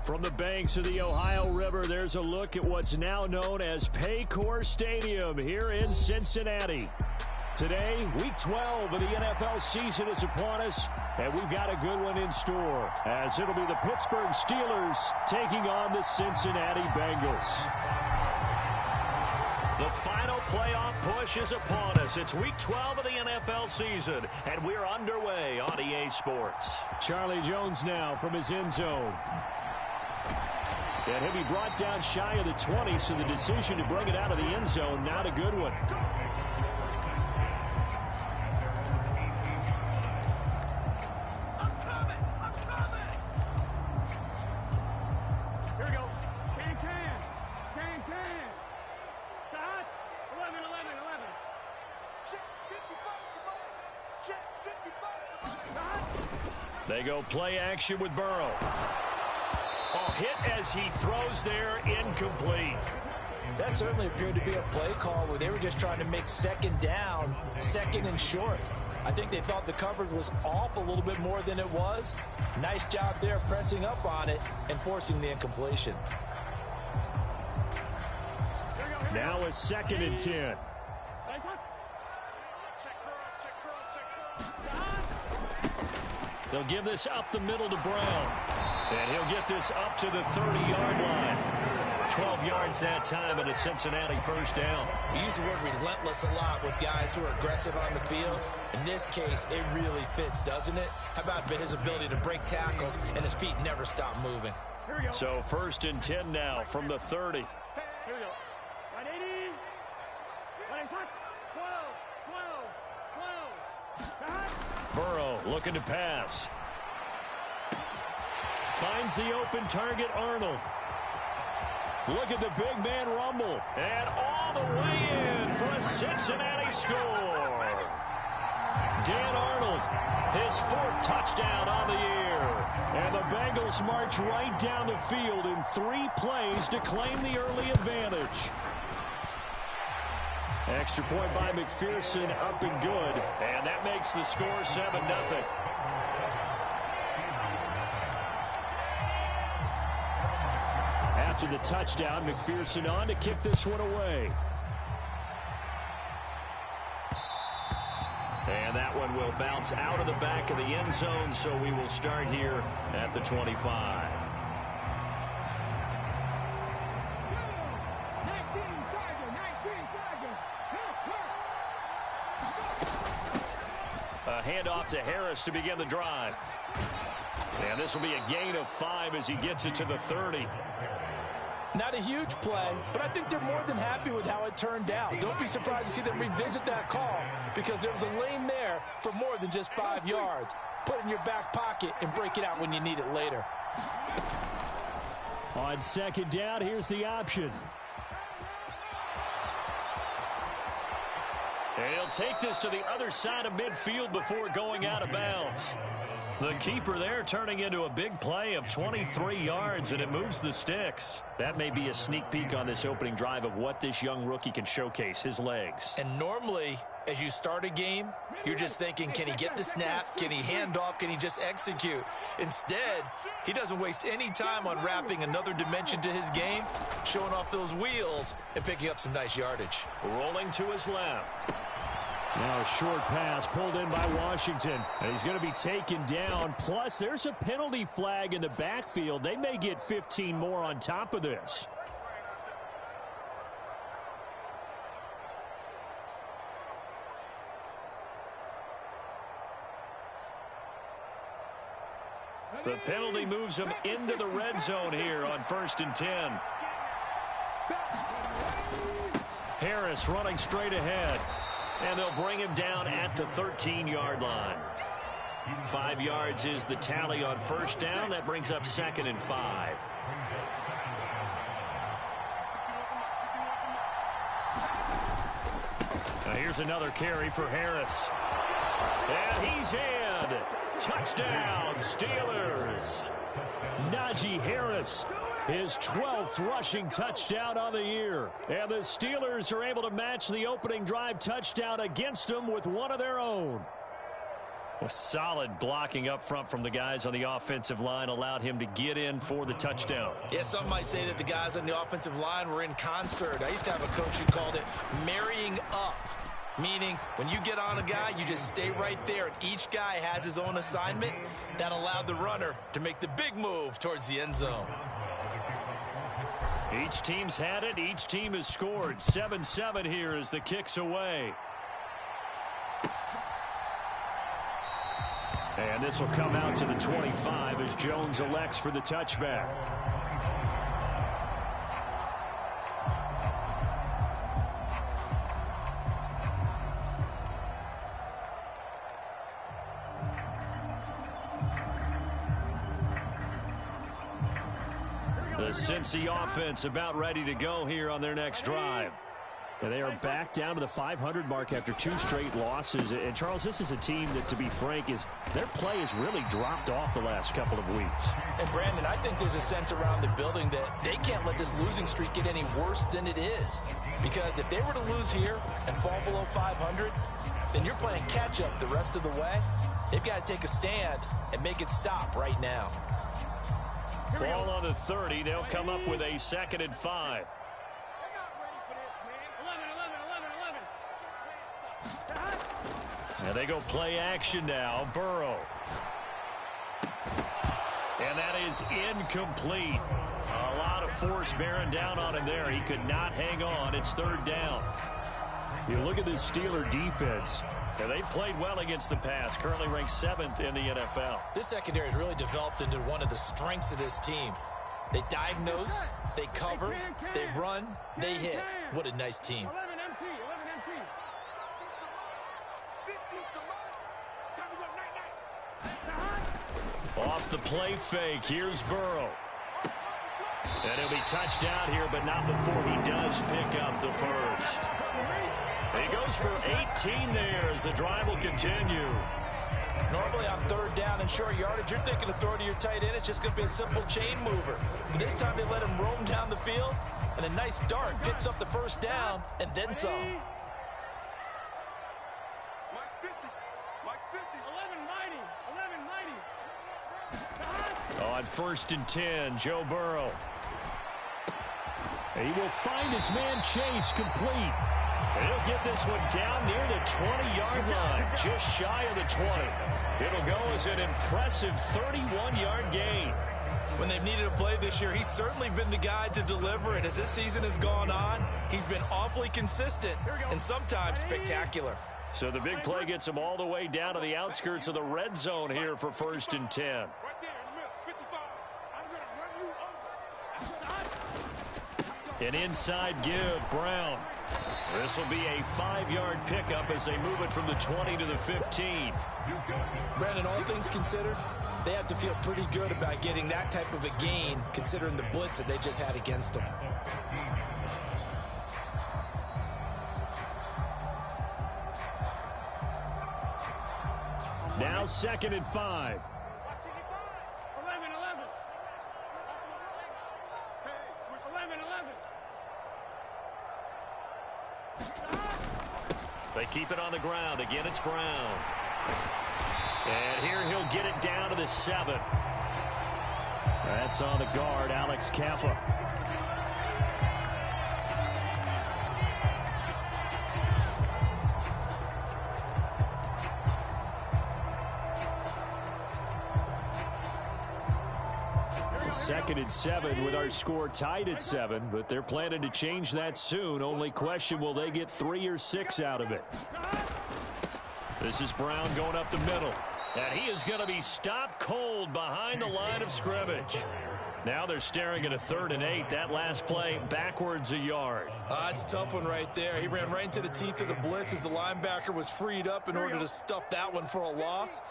From the banks of the Ohio River, there's a look at what's now known as Paycor Stadium here in Cincinnati. Today, Week 12 of the NFL season is upon us, and we've got a good one in store, as it'll be the Pittsburgh Steelers taking on the Cincinnati Bengals. The final playoff push is upon us. It's Week 12 of the NFL season, and we're underway on EA Sports. Charlie Jones now from his end zone. And he'll be brought down shy of the 20, so the decision to bring it out of the end zone, not a good one. They go play action with Burrow. Hit as he throws there, incomplete. That certainly appeared to be a play call where they were just trying to make second down, second and short. I think they thought the coverage was off a little bit more than it was. Nice job there pressing up on it and forcing the incompletion. Now a 2nd and 10. They'll give this up the middle to Brown. And he'll get this up to the 30-yard line. 12 yards that time and a Cincinnati first down. We use the word relentless a lot with guys who are aggressive on the field. In this case, it really fits, doesn't it? How about his ability to break tackles and his feet never stop moving? So 1st and 10 now from the 30. Here we go. 180. 12. Burrow looking to pass. Finds the open target, Arnold. Look at the big man rumble. And all the way in for a Cincinnati score. Dan Arnold, his 4th touchdown on the year. And the Bengals march right down the field in 3 plays to claim the early advantage. Extra point by McPherson, up and good. And that makes the score 7-0. After the touchdown, McPherson on to kick this one away. And that one will bounce out of the back of the end zone, so we will start here at the 25. A handoff to Harris to begin the drive. And this will be a gain of 5 as he gets it to the 30. Not a huge play, but I think they're more than happy with how it turned out. Don't be surprised to see them revisit that call because there was a lane there for more than just 5 yards. Put it in your back pocket and break it out when you need it later. On 2nd down, here's the option. And he'll take this to the other side of midfield before going out of bounds. The keeper there turning into a big play of 23 yards, and it moves the sticks. That may be a sneak peek on this opening drive of what this young rookie can showcase, his legs. And normally, as you start a game, you're just thinking, can he get the snap? Can he hand off? Can he just execute? Instead, he doesn't waste any time on wrapping another dimension to his game, showing off those wheels, and picking up some nice yardage. Rolling to his left. Now a short pass pulled in by Washington. And he's going to be taken down. Plus, there's a penalty flag in the backfield. They may get 15 more on top of this. The penalty moves him into the red zone here on 1st and 10. Harris running straight ahead. And they'll bring him down at the 13-yard line. 5 yards is the tally on 1st down. That brings up 2nd and 5. Now here's another carry for Harris. And he's in. Touchdown, Steelers. Najee Harris, his 12th rushing touchdown on the year. And the Steelers are able to match the opening drive touchdown against them with one of their own. Well, solid blocking up front from the guys on the offensive line allowed him to get in for the touchdown. Yeah, some might say that the guys on the offensive line were in concert. I used to have a coach who called it marrying up, meaning when you get on a guy, you just stay right there, and each guy has his own assignment. That allowed the runner to make the big move towards the end zone. Each team's had it. Each team has scored. 7-7 here as the kick's away. And this will come out to the 25 as Jones elects for the touchback. The Cincy offense about ready to go here on their next drive. And they are back down to the 500 mark after 2 straight losses. And, Charles, this is a team that, to be frank, their play has really dropped off the last couple of weeks. And, Brandon, I think there's a sense around the building that they can't let this losing streak get any worse than it is. Because if they were to lose here and fall below 500, then you're playing catch-up the rest of the way. They've got to take a stand and make it stop right now. Ball on the 30. They'll come up with a 2nd and 5. And they go play action now. Burrow. And that is incomplete. A lot of force bearing down on him there. He could not hang on. It's 3rd down. You look at this Steeler defense. And they played well against the pass. Currently ranked 7th in the NFL. This secondary has really developed into one of the strengths of this team. They diagnose, they cover, they run, they hit. What a nice team. Off the play fake, here's Burrow. And he'll be touched out here, but not before he does pick up the first. He goes for 18 there as the drive will continue. Normally on 3rd down and short yardage, you're thinking of throwing to your tight end. It's just going to be a simple chain mover. But this time they let him roam down the field, and a nice dart picks up the 1st down and then some. On 1st and 10, Joe Burrow. He will find his man Chase complete. He'll get this one down near the 20-yard line, just shy of the 20. It'll go as an impressive 31-yard gain. When they've needed a play this year, he's certainly been the guy to deliver it. As this season has gone on, he's been awfully consistent and sometimes spectacular. So the big play gets him all the way down to the outskirts of the red zone here for 1st and 10. An inside give, Brown. This will be a 5-yard pickup as they move it from the 20 to the 15. Brandon, all things considered, they have to feel pretty good about getting that type of a gain, considering the blitz that they just had against them. Now 2nd and 5. They keep it on the ground. Again, it's Brown. And here he'll get it down to the 7. That's on the guard, Alex Kappa. Second and 7 with our score tied at 7, but they're planning to change that soon. Only question, will they get 3 or 6 out of it? This is Brown going up the middle, and he is going to be stopped cold behind the line of scrimmage. Now they're staring at a 3rd and 8. That last play backwards a yard. It's a tough one right there. He ran right into the teeth of the blitz as the linebacker was freed up in order to stuff that one for a loss.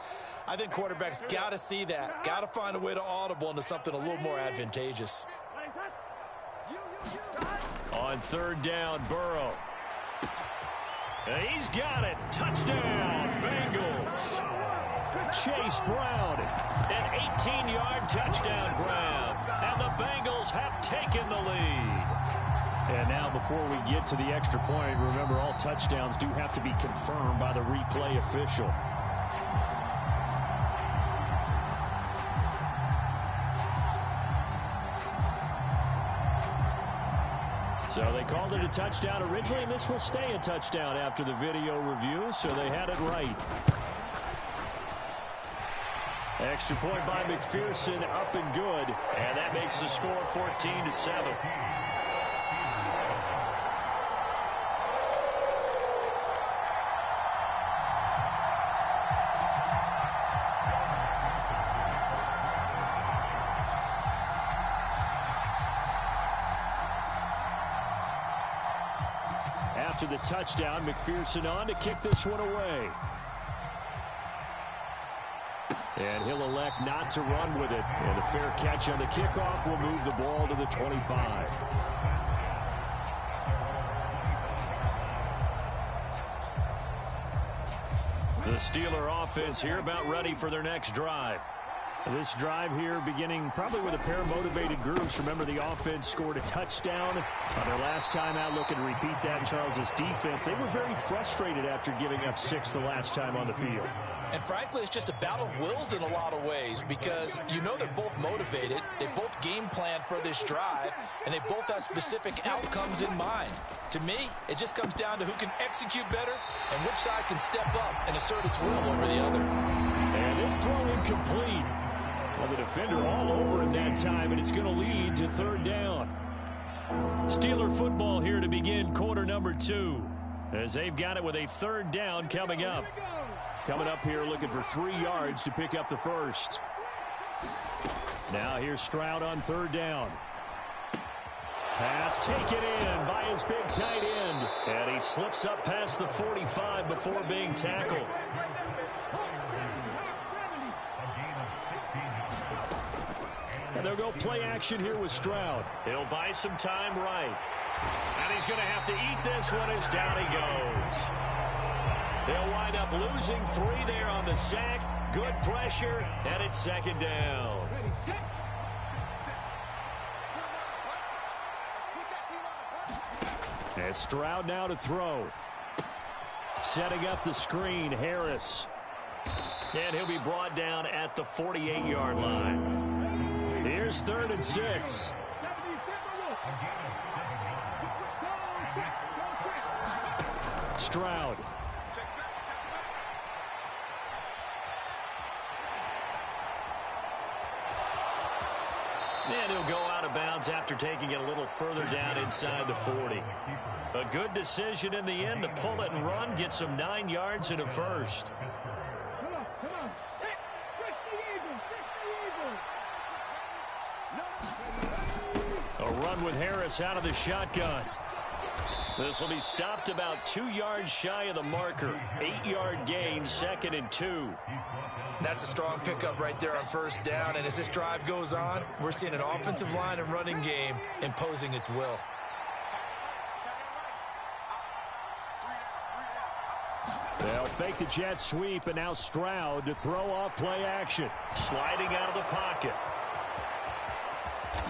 I think quarterbacks got to see that. Got to find a way to audible into something a little more advantageous. On 3rd down, Burrow. And he's got it. Touchdown, Bengals. Chase Brown. An 18-yard touchdown grab. And the Bengals have taken the lead. And now before we get to the extra point, remember all touchdowns do have to be confirmed by the replay official. called it a touchdown originally, and this will stay a touchdown after the video review, so they had it right. Extra point by McPherson, up and good, and that makes the score 14-7. After the touchdown, McPherson on to kick this one away. And he'll elect not to run with it. And a fair catch on the kickoff will move the ball to the 25. The Steeler offense here about ready for their next drive. This drive here beginning probably with a pair of motivated groups. Remember, the offense scored a touchdown on their last time out, looking to repeat that in Charles's defense. They were very frustrated after giving up 6 the last time on the field. And frankly, it's just a battle of wills in a lot of ways because you know they're both motivated, they both game plan for this drive, and they both have specific outcomes in mind. To me, it just comes down to who can execute better and which side can step up and assert its will over the other. And this throw incomplete. Well, the defender all over it that time, and it's going to lead to third down. Steeler football here to begin quarter number 2, as they've got it with a third down coming up. Coming up here looking for 3 yards to pick up the first. Now here's Stroud on third down. Pass taken in by his big tight end. And he slips up past the 45 before being tackled. And they'll go play action here with Stroud. He'll buy some time right. And he's going to have to eat this one as down he goes. They'll wind up losing 3 there on the sack. Good pressure, and it's second down. And Stroud now to throw. Setting up the screen, Harris. And he'll be brought down at the 48-yard line. Here's 3rd and 6. Stroud. And he'll go out of bounds after taking it a little further down inside the 40. A good decision in the end to pull it and run, get some 9 yards and a first. A run with Harris out of the shotgun. This will be stopped about 2 yards shy of the marker. 8-yard gain, 2nd and 2. That's a strong pickup right there on first down. And as this drive goes on, we're seeing an offensive line and running game imposing its will. They'll fake the jet sweep, and now Stroud to throw off play action. Sliding out of the pocket.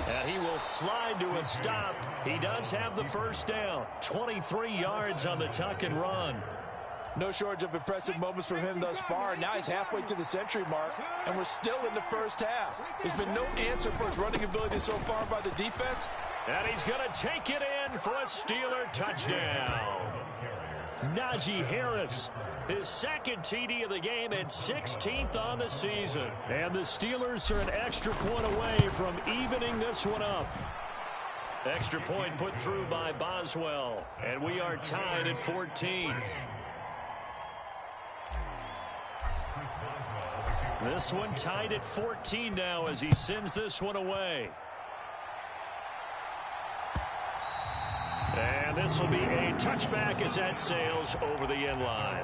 And he will slide to a stop. He does have the first down. 23 yards on the tuck and run. No shortage of impressive moments from him thus far. Now he's halfway to the century mark, and we're still in the first half. There's been no answer for his running ability so far by the defense. And he's going to take it in for a Steeler touchdown. Najee Harris, his 2nd TD of the game and 16th on the season. And the Steelers are an extra point away from evening this one up. Extra point put through by Boswell. And we are tied at 14. This one tied at 14 now as he sends this one away. And this will be a touchback as that sails over the end line.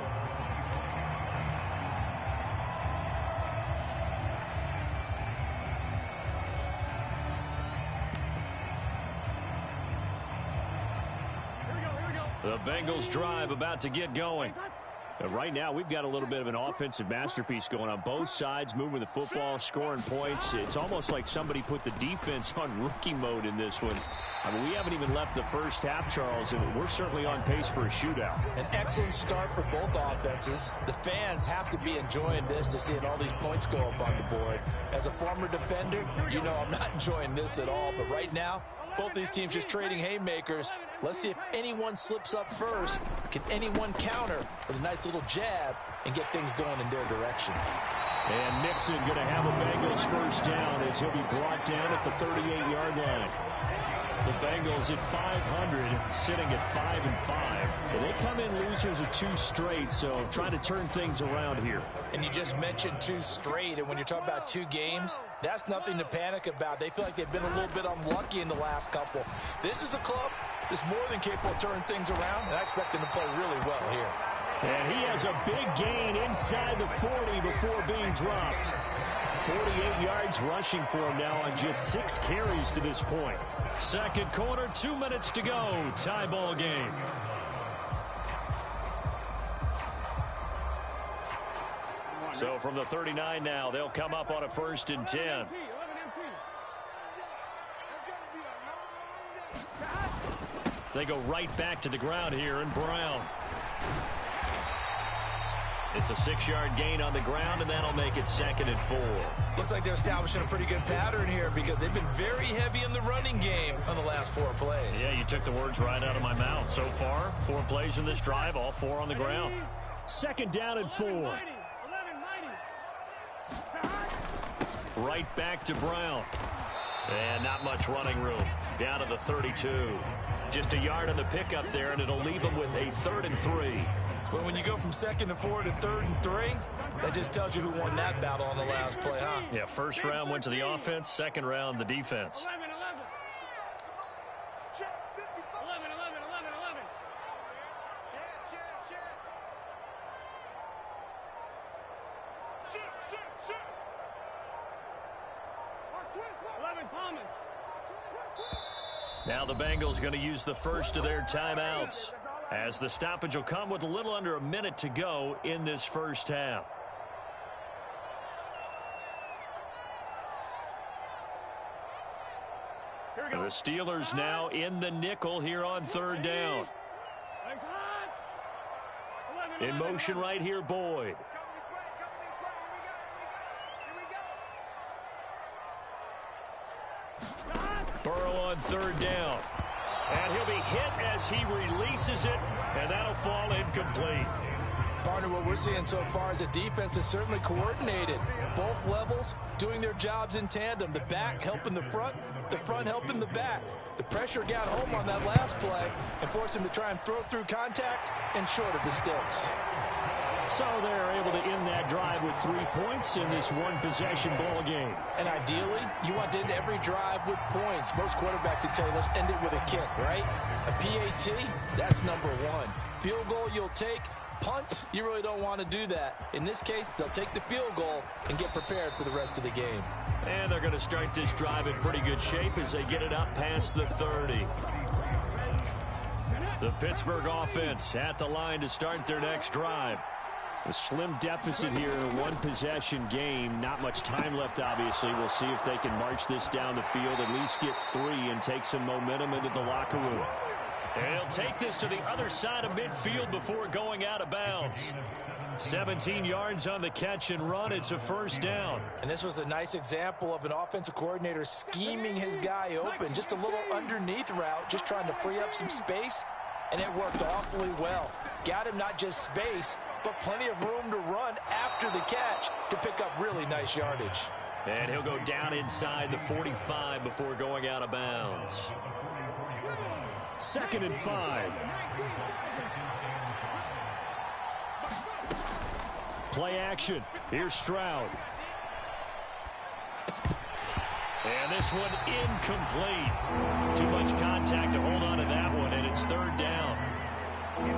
The Bengals drive about to get going. Right now, we've got a little bit of an offensive masterpiece going on. Both sides moving the football, scoring points. It's almost like somebody put the defense on rookie mode in this one. I mean, we haven't even left the first half, Charles, and we're certainly on pace for a shootout. An excellent start for both offenses. The fans have to be enjoying this to seeing all these points go up on the board. As a former defender, you know I'm not enjoying this at all. But right now, Both these teams just trading haymakers. Let's see if anyone slips up first. Can anyone counter with a nice little jab and get things going in their direction? And Mixon going to have a Bengals first down as he'll be brought down at the 38-yard line. The Bengals at 500, sitting at 5-5. And they come in losers of 2 straight, so trying to turn things around here. And you just mentioned 2 straight, and when you're talking about 2 games, that's nothing to panic about. They feel like they've been a little bit unlucky in the last couple. This is a club that's more than capable of turning things around, and I expect them to play really well here. And he has a big gain inside the 40 before being dropped. 48 yards rushing for him now on just 6 carries to this point. Second quarter, 2 minutes to go. Tie ball game. So from the 39 now, they'll come up on a 1st and 10. They go right back to the ground here, and Brown. It's a 6-yard gain on the ground, and that'll make it 2nd and 4. Looks like they're establishing a pretty good pattern here because they've been very heavy in the running game on the last 4 plays. Yeah, you took the words right out of my mouth. So far, 4 plays in this drive, all 4 on the ground. 2nd down and 4. Right back to Brown. And not much running room. Down to the 32. Just a yard on the pickup there, and it'll leave them with a 3rd and 3. Well, when you go from 2nd and 4 to 3rd and 3, that just tells you who won that battle on the last play, huh? Yeah, first round went to the offense, second round the defense. 11. 11 Thomas. Now the Bengals going to use the first of their timeouts, as the stoppage will come with a little under a minute to go in this first half. The Steelers now in the nickel here on 3rd down. In motion right here, Boyd. Burrow on 3rd down. And he'll be hit as he releases it, and that'll fall incomplete. Partner, what we're seeing so far is a defense that's certainly coordinated. Both levels doing their jobs in tandem. The back helping the front helping the back. The pressure got home on that last play and forced him to try and throw through contact and short of the sticks. So they're able to end that drive with 3 points in this one-possession ball game. And ideally, you want to end every drive with points. Most quarterbacks would tell you, let's end it with a kick, right? A PAT, that's number 1. Field goal you'll take. Punts, you really don't want to do that. In this case, they'll take the field goal and get prepared for the rest of the game. And they're going to start this drive in pretty good shape as they get it up past the 30. The Pittsburgh offense at the line to start their next drive. A slim deficit here in a one-possession game. Not much time left, obviously. We'll see if they can march this down the field, at least get 3 and take some momentum into the locker room. And he'll take this to the other side of midfield before going out of bounds. 17 yards on the catch and run. It's a first down. And this was a nice example of an offensive coordinator scheming his guy open. Just a little underneath route, just trying to free up some space. And it worked awfully well. Got him not just space, but plenty of room to run after the catch to pick up really nice yardage. And he'll go down inside the 45 before going out of bounds. 2nd and 5. Play action. Here's Stroud. And this one incomplete. Too much contact to hold on to that one, and it's 3rd down.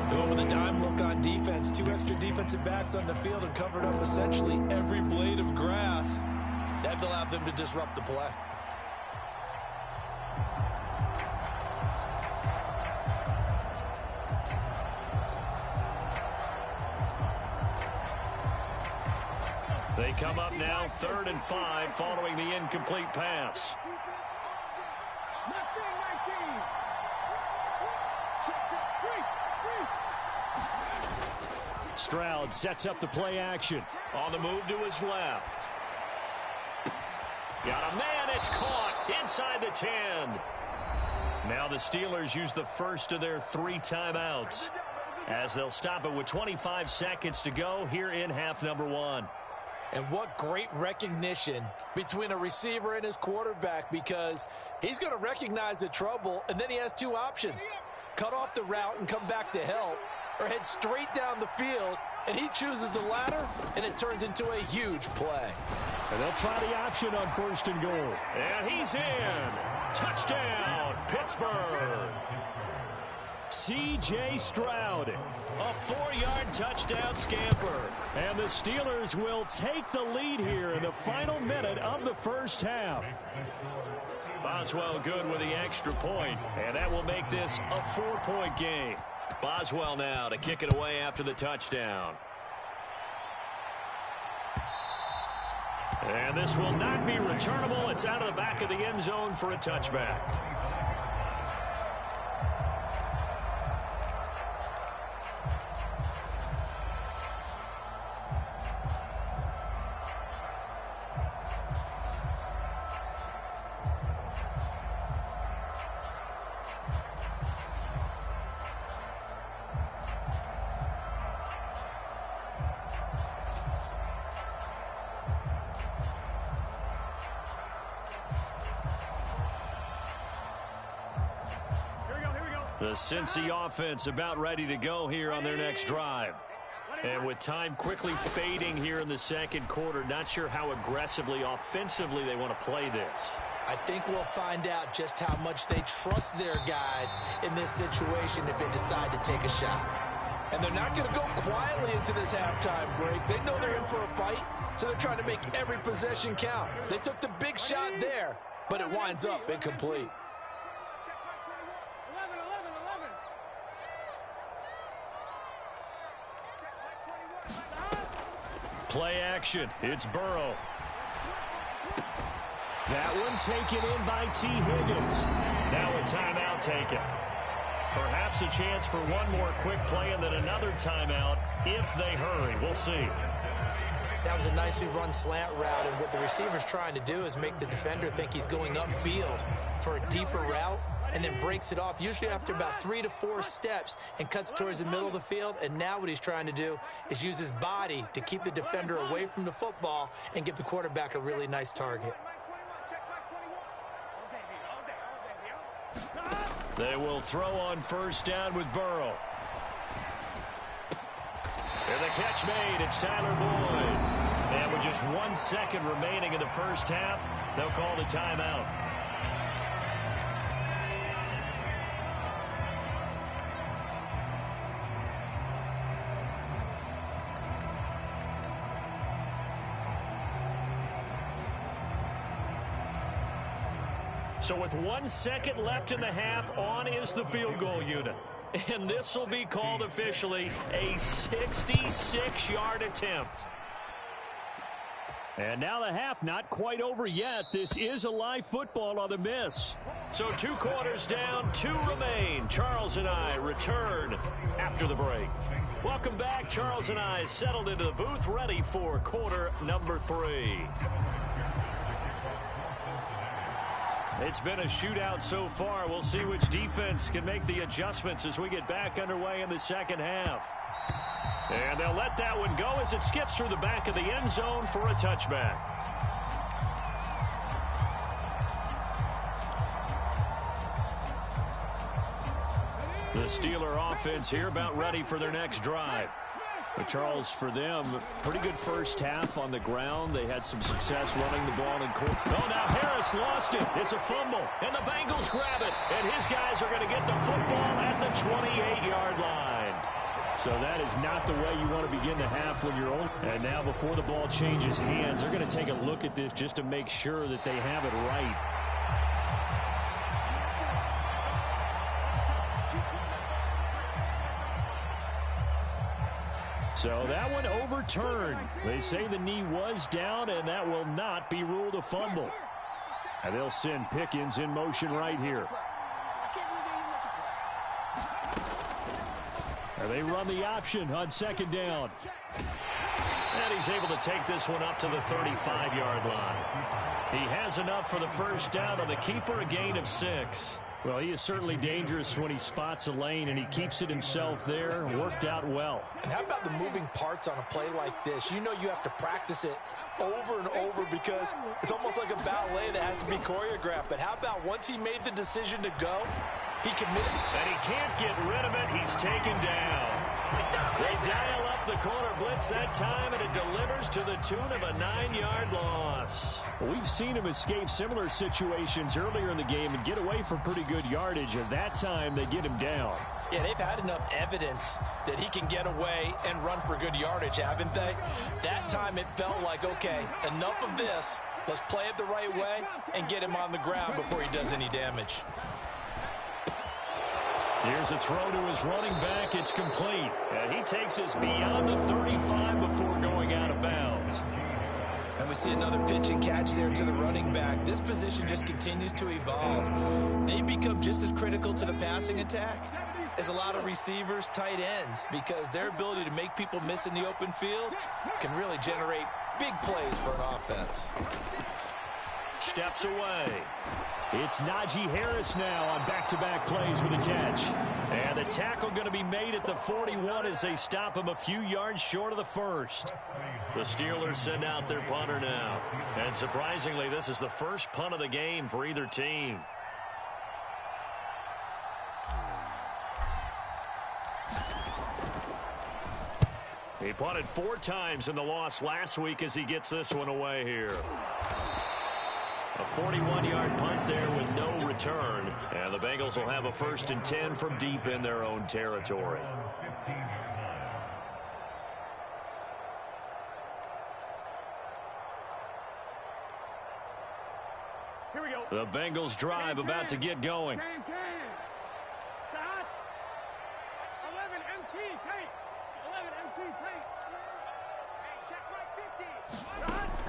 Going with a dime look on defense. 2 extra defensive backs on the field and covered up essentially every blade of grass. That allowed them to disrupt the play. They come up now 3rd and 5 following the incomplete pass. Stroud sets up the play action. On the move to his left. Got a man, it's caught inside the 10. Now the Steelers use the first of their 3 timeouts as they'll stop it with 25 seconds to go here in half number 1. And what great recognition between a receiver and his quarterback, because he's going to recognize the trouble, and then he has 2 options. Cut off the route and come back to help, or head straight down the field, and he chooses the latter, and it turns into a huge play. And they'll try the option on 1st and goal. And he's in. Touchdown, Pittsburgh. C.J. Stroud, a 4-yard touchdown scamper. And the Steelers will take the lead here in the final minute of the first half. Boswell good with the extra point, and that will make this a 4-point game. Boswell now to kick it away after the touchdown. And this will not be returnable. It's out of the back of the end zone for a touchback. The Cincy offense about ready to go here on their next drive. And with time quickly fading here in the second quarter, not sure how aggressively, offensively they want to play this. I think we'll find out just how much they trust their guys in this situation if they decide to take a shot. And they're not going to go quietly into this halftime break. They know they're in for a fight, so they're trying to make every possession count. They took the big shot there, but it winds up incomplete. Play action. It's Burrow. That one taken in by T. Higgins. Now a timeout taken. Perhaps a chance for one more quick play and then another timeout if they hurry. We'll see. That was a nicely run slant route, and what the receiver's trying to do is make the defender think he's going upfield for a deeper route, and then breaks it off, usually after about 3 to 4 steps, and cuts towards the middle of the field. And now what he's trying to do is use his body to keep the defender away from the football and give the quarterback a really nice target. They will throw on first down with Burrow. And the catch made. It's Tyler Boyd. And with just 1 second remaining in the first half, they'll call the timeout. So with 1 second left in the half, on is the field goal unit. And this will be called officially a 66-yard attempt. And now the half not quite over yet. This is a live football on the miss. So 2 quarters down, 2 remain. Charles and I return after the break. Welcome back. Charles and I settled into the booth, ready for quarter number 3. It's been a shootout so far. We'll see which defense can make the adjustments as we get back underway in the second half. And they'll let that one go as it skips through the back of the end zone for a touchback. The Steeler offense here about ready for their next drive. But Charles, for them, pretty good first half on the ground. They had some success running the ball in court. Oh, now Harris lost it. It's a fumble, and the Bengals grab it. And his guys are going to get the football at the 28-yard line. So that is not the way you want to begin the half when you're old. And now before the ball changes hands, they're going to take a look at this just to make sure that they have it right. So that one overturned. They say the knee was down, and that will not be ruled a fumble. And they'll send Pickens in motion right here. And they run the option on second down. And he's able to take this one up to the 35-yard line. He has enough for the first down on the keeper, a gain of 6. Well, he is certainly dangerous when he spots a lane, and he keeps it himself there. Worked out well. And how about the moving parts on a play like this? You know you have to practice it over and over because it's almost like a ballet that has to be choreographed. But how about once he made the decision to go, he committed. And he can't get rid of it. He's taken down. They dial up the corner blitz that time, and it delivers to the tune of a 9-yard loss. We've seen him escape similar situations earlier in the game and get away from pretty good yardage, and that time they get him down. Yeah, they've had enough evidence that he can get away and run for good yardage, haven't they? That time it felt like, okay, enough of this. Let's play it the right way and get him on the ground before he does any damage. Here's a throw to his running back. It's complete. And he takes us beyond the 35 before going out of bounds. And we see another pitch and catch there to the running back. This position just continues to evolve. They become just as critical to the passing attack as a lot of receivers, tight ends, because their ability to make people miss in the open field can really generate big plays for an offense. Steps away. It's Najee Harris now on back-to-back plays with a catch. And the tackle going to be made at the 41 as they stop him a few yards short of the first. The Steelers send out their punter now. And surprisingly, this is the first punt of the game for either team. He punted 4 times in the loss last week as he gets this one away here. A 41-yard punt there with no return. And the Bengals will have a 1st and 10 from deep in their own territory. Here we go. The Bengals drive about to get going. 11 MT, tight. 11 MT, tight. Hey, check right 50.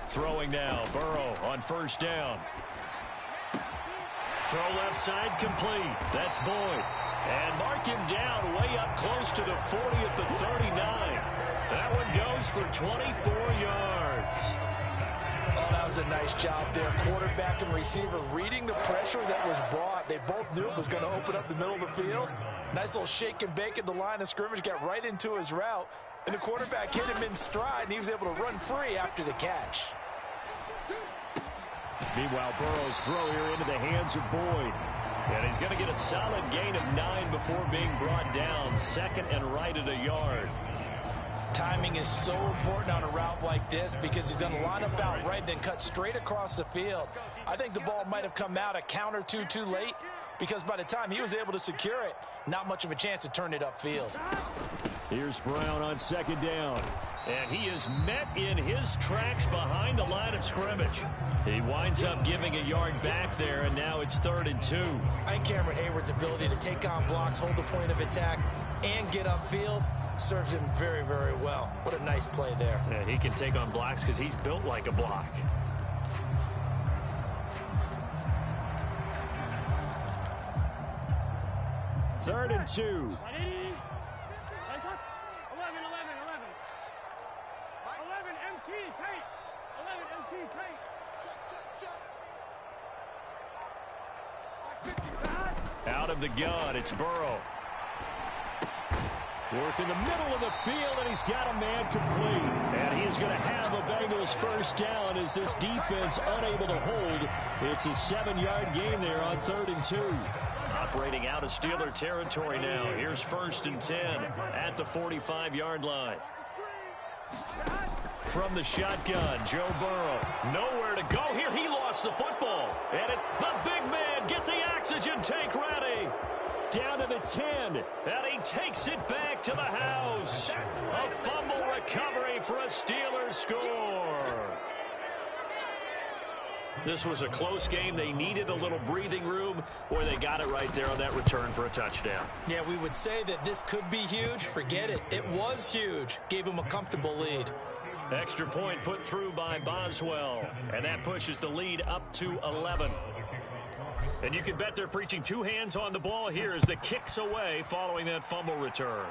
Throwing now, Burrow on 1st down. Throw left side complete. That's Boyd. And mark him down way up close to the 40 at the 39. That one goes for 24 yards. Oh, that was a nice job there. Quarterback and receiver reading the pressure that was brought. They both knew it was going to open up the middle of the field. Nice little shake and bake at the line of scrimmage. Got right into his route. And the quarterback hit him in stride, and he was able to run free after the catch. Meanwhile, Burrow's throw here into the hands of Boyd. And he's going to get a solid gain of 9 before being brought down. 2nd and right at a yard. Timing is so important on a route like this because he's going to line up out right, then cut straight across the field. I think the ball might have come out a count or two too late because by the time he was able to secure it, not much of a chance to turn it upfield. Here's Brown on 2nd down. And he is met in his tracks behind the line of scrimmage. He winds up giving a yard back there, and now it's 3rd and 2. I think Cameron Hayward's ability to take on blocks, hold the point of attack, and get upfield serves him very, very well. What a nice play there. Yeah, he can take on blocks because he's built like a block. Third and 2. 11, 11, 11 MT, tight. 11 MT, tight. Out of the gun, it's Burrow. Work in the middle of the field, and he's got a man complete. And he is going to have a Bengals 1st down as this defense unable to hold. It's a 7-yard gain there on 3rd and 2. Operating out of Steeler territory now. Here's 1st and 10 at the 45-yard line. From the shotgun, Joe Burrow. Nowhere to go here. He lost the football. And it's the big man. Get the oxygen tank ready. Down to the 10. And he takes it back to the house. A fumble recovery for a Steelers score. This was a close game. They needed a little breathing room, or they got it right there on that return for a touchdown. Yeah, we would say that this could be huge. Forget it. It was huge. Gave him a comfortable lead. Extra point put through by Boswell, and that pushes the lead up to 11. And you can bet they're preaching 2 hands on the ball here as the kick's away following that fumble return.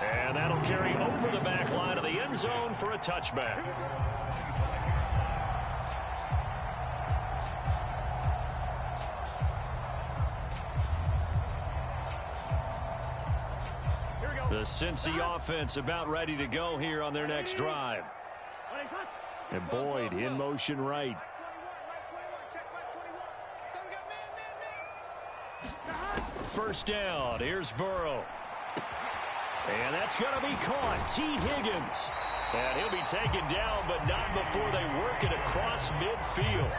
And that'll carry over the back line of the end zone for a touchback. The Cincy offense about ready to go here on their next drive. And Boyd in motion right. First down. Here's Burrow. And that's going to be caught. T. Higgins. And he'll be taken down, but not before they work it across midfield.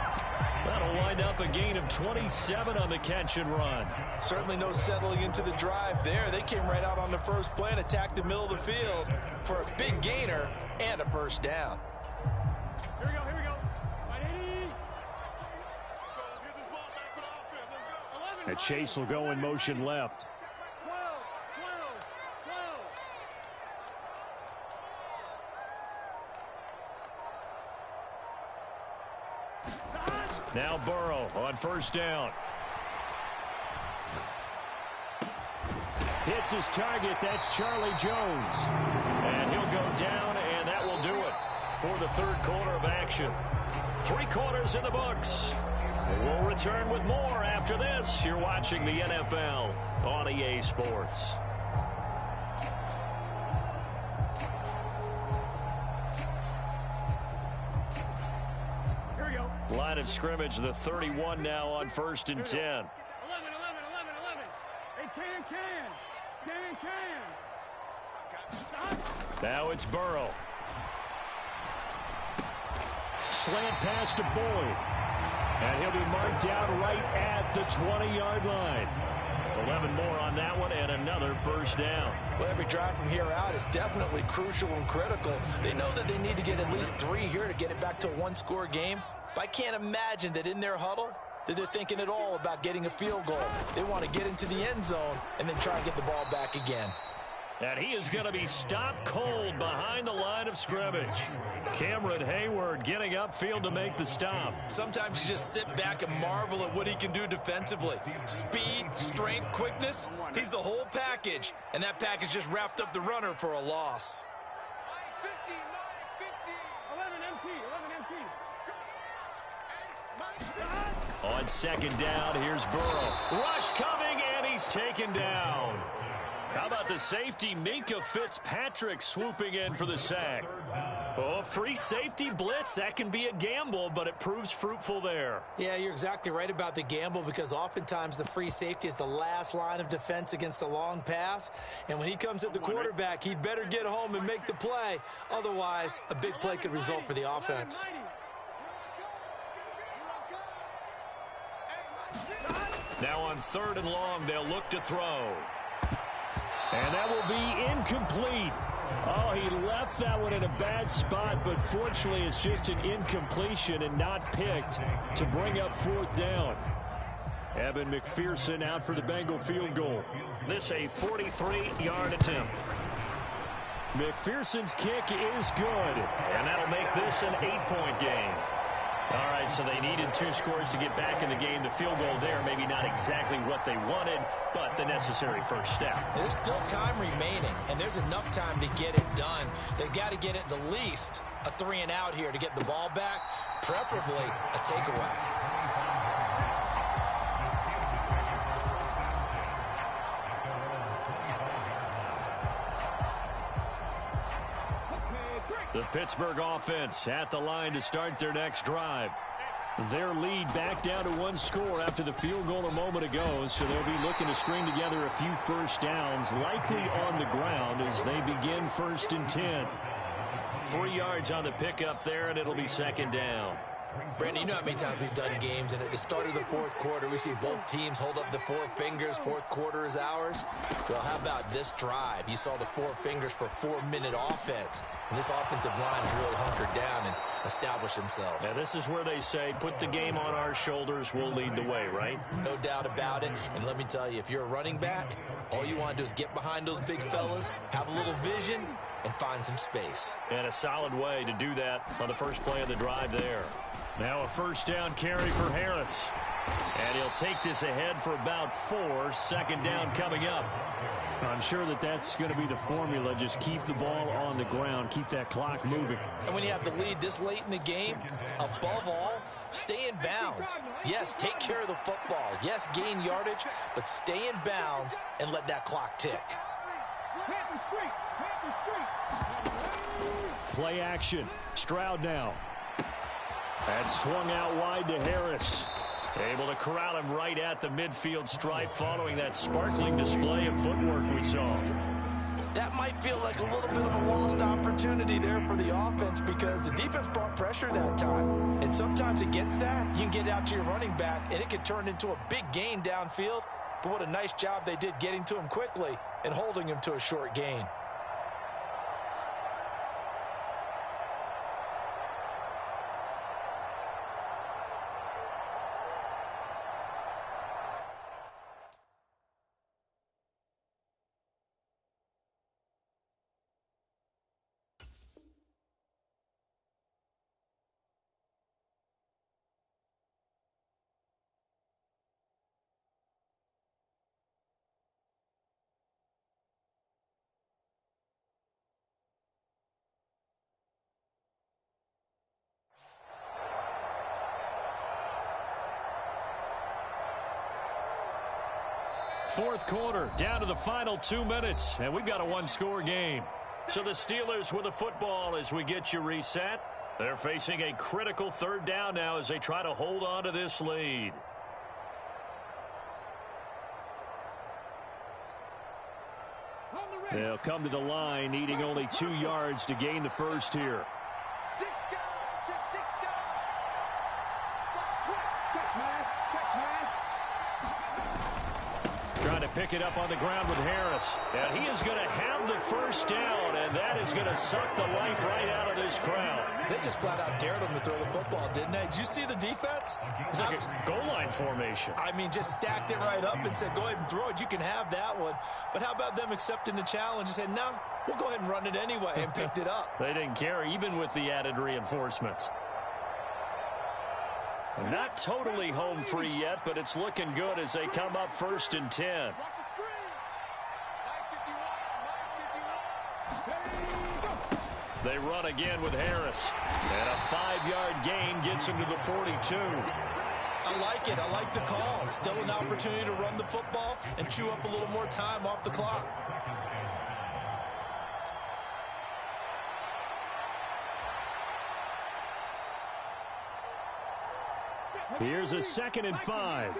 That'll wind up a gain of 27 on the catch and run. Certainly no settling into the drive there. They came right out on the first play and attacked the middle of the field for a big gainer and a first down. Here we go, here we go. 180. Let's get this ball back for the offense. Let's go. And Chase will go in motion left. 12, 12, 12. Now Burrow on first down. Hits his target. That's Charlie Jones. And he'll go down, and that will do it for the third quarter of action. 3 quarters in the books. We'll return with more after this. You're watching the NFL on EA Sports. Here we go. Line of scrimmage, the 31 now on 1st and 10. 11. Hey, can. Stop. Now it's Burrow. Slant pass to Boyd. And he'll be marked down right at the 20-yard line. 11 more on that one and another first down. Well, every drive from here out is definitely crucial and critical. They know that they need to get at least 3 here to get it back to a 1-score game. But I can't imagine that in their huddle that they're thinking at all about getting a field goal. They want to get into the end zone and then try and get the ball back again. And he is going to be stopped cold behind the line of scrimmage. Cameron Hayward getting upfield to make the stop. Sometimes you just sit back and marvel at what he can do defensively. Speed, strength, quickness, he's the whole package. And that package just wrapped up the runner for a loss. 11 MT. On second down, here's Burrow. Rush coming, and he's taken down. How about the safety, Minkah Fitzpatrick, swooping in for the sack? Oh, free safety blitz, that can be a gamble, but it proves fruitful there. Yeah, you're exactly right about the gamble because oftentimes the free safety is the last line of defense against a long pass. And when he comes at the quarterback, he'd better get home and make the play. Otherwise, a big play could result for the offense. Now on 3rd and long, they'll look to throw. And that will be incomplete. Oh, he left that one in a bad spot, but fortunately it's just an incompletion and not picked to bring up 4th down. Evan McPherson out for the Bengal field goal. This a 43-yard attempt. McPherson's kick is good, and that'll make this an 8-point game. All right, so they needed 2 scores to get back in the game. The field goal there, maybe not exactly what they wanted, but the necessary first step. There's still time remaining, and there's enough time to get it done. They've got to get at the least a 3-and-out here to get the ball back, preferably a takeaway. The Pittsburgh offense at the line to start their next drive. Their lead back down to 1 score after the field goal a moment ago, so they'll be looking to string together a few first downs, likely on the ground as they begin 1st and 10. 3 yards on the pickup there, and it'll be 2nd down. Brandon, you know how many times we've done games, and at the start of the 4th quarter, we see both teams hold up the 4 fingers, 4th quarter is ours. Well, how about this drive? You saw the 4 fingers for 4-minute offense, and this offensive line has really hunkered down and established themselves. Now, this is where they say, put the game on our shoulders, we'll lead the way, right? No doubt about it, and let me tell you, if you're a running back, all you want to do is get behind those big fellas, have a little vision, and find some space. And a solid way to do that on the first play of the drive there. Now a first down carry for Harris. And he'll take this ahead for about 4. 2nd down coming up. I'm sure that that's going to be the formula. Just keep the ball on the ground. Keep that clock moving. And when you have the lead this late in the game, above all, stay in bounds. Yes, take care of the football. Yes, gain yardage, but stay in bounds and let that clock tick. Play action. Stroud now. That's swung out wide to Harris. Able to corral him right at the midfield stripe following that sparkling display of footwork we saw. That might feel like a little bit of a lost opportunity there for the offense because the defense brought pressure that time. And sometimes against that, you can get out to your running back, and it can turn into a big gain downfield. But what a nice job they did getting to him quickly and holding him to a short gain. Fourth quarter, down to the final 2 minutes, and we've got a one-score game. So the Steelers with the football as we get you reset. They're facing a critical third down now as they try to hold on to this lead. They'll come to the line, needing only 2 yards to gain the first here. Trying to pick it up on the ground with Harris. And he is going to have the first down, and that is going to suck the life right out of this crowd. They just flat out dared him to throw the football, didn't they? Did you see the defense? It was like a goal line formation. I mean, just stacked it right up and said, go ahead and throw it. You can have that one. But how about them accepting the challenge and saying, no, we'll go ahead and run it anyway, and picked it up. They didn't care, even with the added reinforcements. Not totally home free yet, but it's looking good as they come up 1st and 10. They run again with Harris. And a 5-yard gain gets him to the 42. I like it. I like the call. Still an opportunity to run the football and chew up a little more time off the clock. Here's a 2nd and 5.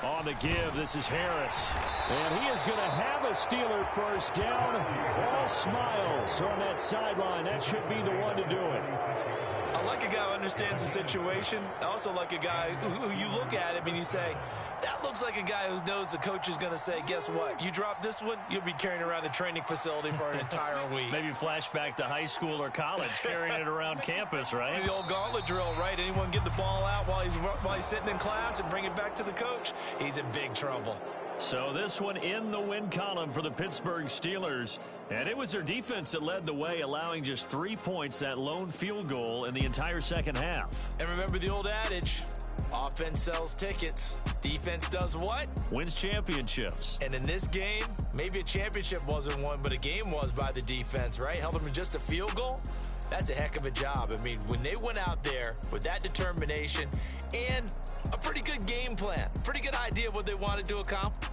On the give, this is Harris. And he is going to have a Steeler first down. All smiles on that sideline. That should be the one to do it. I like a guy who understands the situation. I also like a guy who you look at him and you say, that looks like a guy who knows the coach is going to say, guess what? You drop this one, you'll be carrying around the training facility for an entire week. Maybe flashback to high school or college, carrying it around campus, right? The old gauntlet drill, right? Anyone get the ball out while he's sitting in class and bring it back to the coach? He's in big trouble. So this one in the win column for the Pittsburgh Steelers. And it was their defense that led the way, allowing just 3 points, that lone field goal in the entire second half. And remember the old adage, offense sells tickets. Defense does what? Wins championships. And in this game, maybe a championship wasn't won, but a game was by the defense, right? Held them to just a field goal. That's a heck of a job. I mean, when they went out there with that determination and a pretty good game plan, pretty good idea of what they wanted to accomplish,